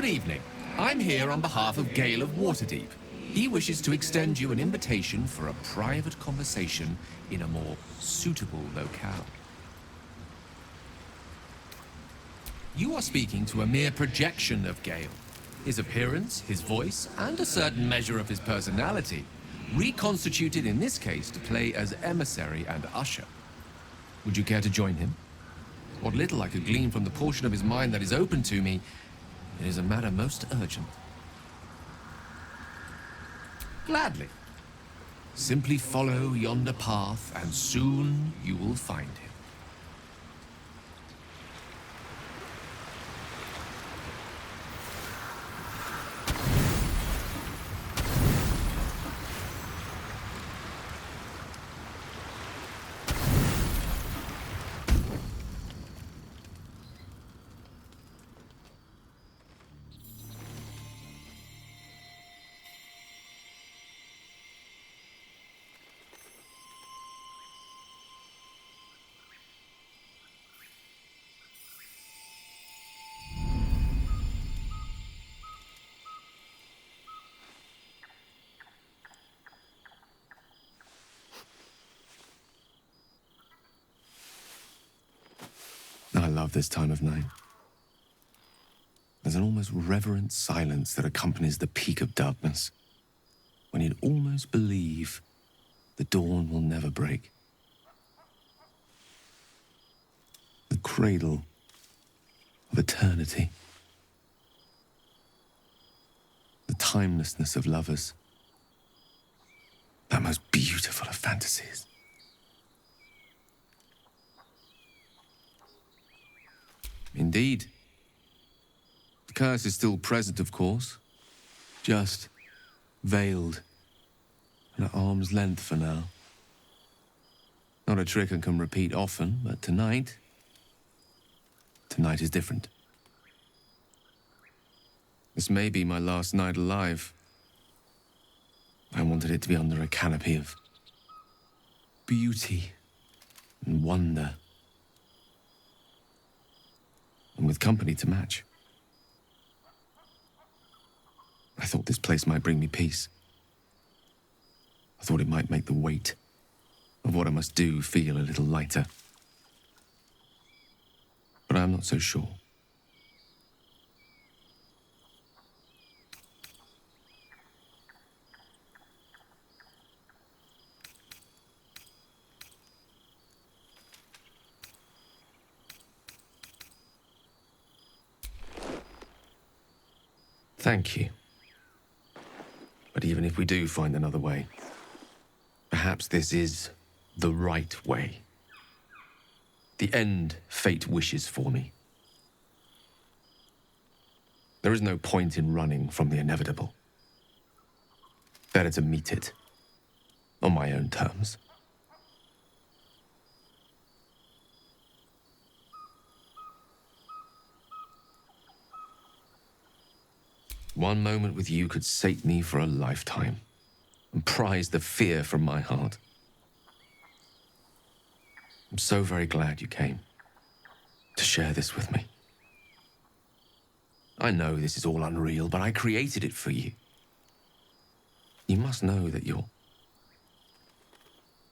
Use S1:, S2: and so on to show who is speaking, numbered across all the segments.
S1: Good evening. I'm here on behalf of Gale of Waterdeep. He wishes to extend you an invitation for a private conversation in a more suitable locale. You are speaking to a mere projection of Gale. His appearance, his voice, and a certain measure of his personality, reconstituted in this case to play as emissary and usher. Would you care to join him? What little I could glean from the portion of his mind that is open to me, it is a matter most urgent. Gladly. Simply follow yonder path, and soon you will find him. I love this time of night. There's an almost reverent silence that accompanies the peak of darkness, when you'd almost believe the dawn will never break. The cradle of eternity. The timelessness of lovers. That most beautiful of fantasies. Indeed. The curse is still present, of course. Just veiled and at arm's length for now. Not a trick I can repeat often, but tonight is different. This may be my last night alive. I wanted it to be under a canopy of beauty and wonder. And with company to match. I thought this place might bring me peace. I thought it might make the weight of what I must do feel a little lighter. But I'm not so sure. Thank you. But even if we do find another way, perhaps this is the right way. The end fate wishes for me. There is no point in running from the inevitable. Better to meet it on my own terms. One moment with you could sate me for a lifetime and prize the fear from my heart. I'm so very glad you came to share this with me. I know this is all unreal, but I created it for you. You must know that you're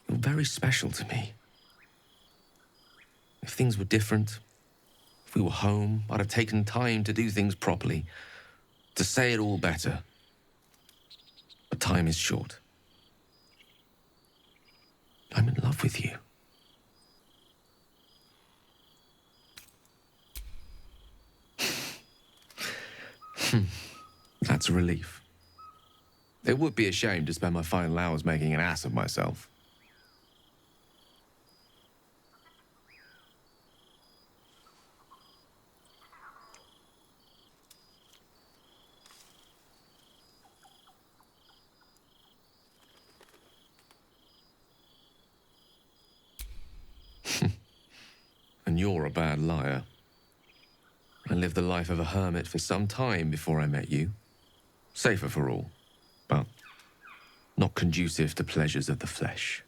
S1: very special to me. If things were different, if we were home, I'd have taken time to do things properly, to say it all better. But time is short. I'm in love with you. That's a relief. It would be a shame to spend my final hours making an ass of myself. And you're a bad liar. I lived the life of a hermit for some time before I met you. Safer for all, but not conducive to pleasures of the flesh.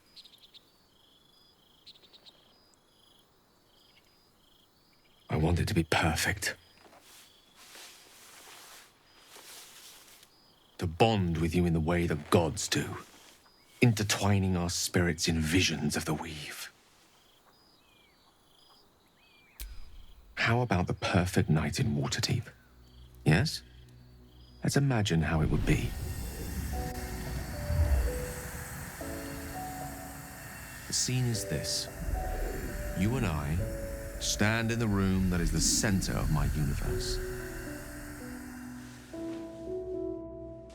S1: I want it to be perfect. to bond with you in the way the gods do, intertwining our spirits in visions of the weave. How about the perfect night in Waterdeep? Yes? Let's imagine how it would be. The scene is this. You and I stand in the room that is the center of my universe.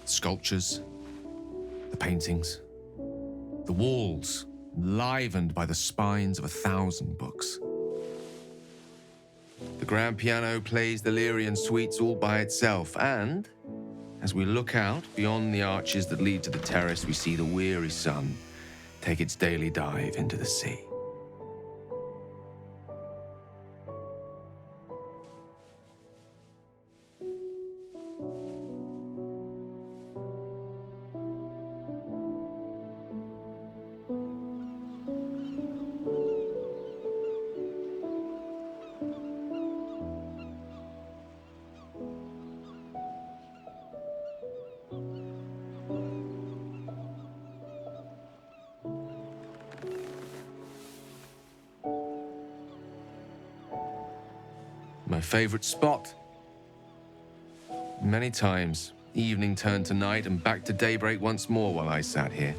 S1: Sculptures, the paintings, the walls livened by the spines of 1,000 books. The grand piano plays the Lyrian suites all by itself, and as we look out beyond the arches that lead to the terrace, we see the weary sun take its daily dive into the sea. My favorite spot. Many times, evening turned to night and back to daybreak once more while I sat here,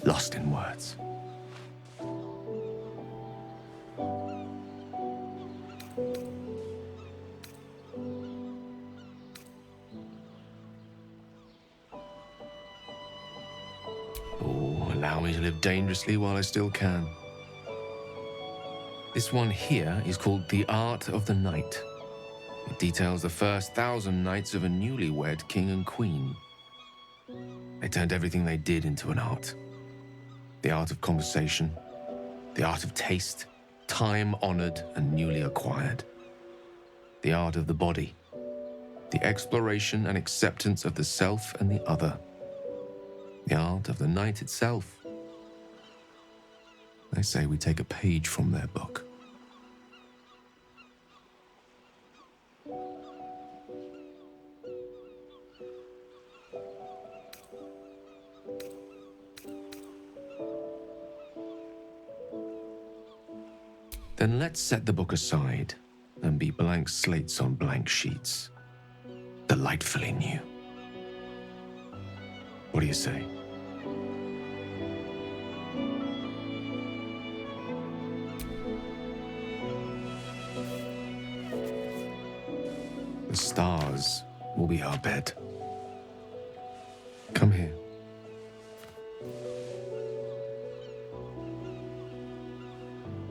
S1: lost in words. Oh, allow me to live dangerously while I still can. This one here is called The Art of the Night. It details the first 1,000 nights of a newlywed king and queen. They turned everything they did into an art. The art of conversation, the art of taste, time-honored and newly acquired. The art of the body, the exploration and acceptance of the self and the other. The art of the night itself. They say we take a page from their book. Then let's set the book aside and be blank slates on blank sheets. Delightfully new. What do you say? The stars will be our bed. Come here.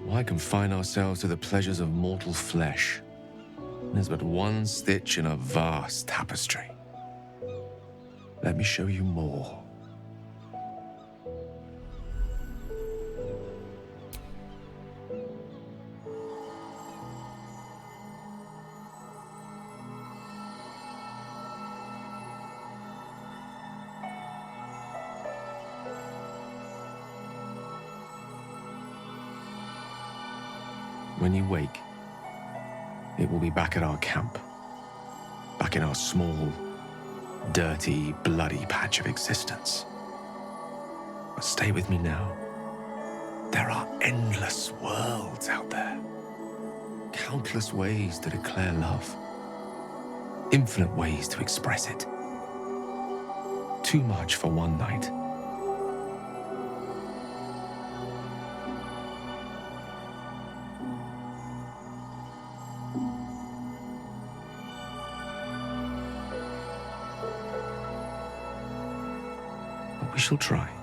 S1: Why confine ourselves to the pleasures of mortal flesh? There's but one stitch in a vast tapestry. Let me show you more. When you wake, it will be back at our camp, back in our small, dirty, bloody patch of existence. But stay with me now. There are endless worlds out there. Countless ways to declare love. Infinite ways to express it. Too much for one night. We shall try.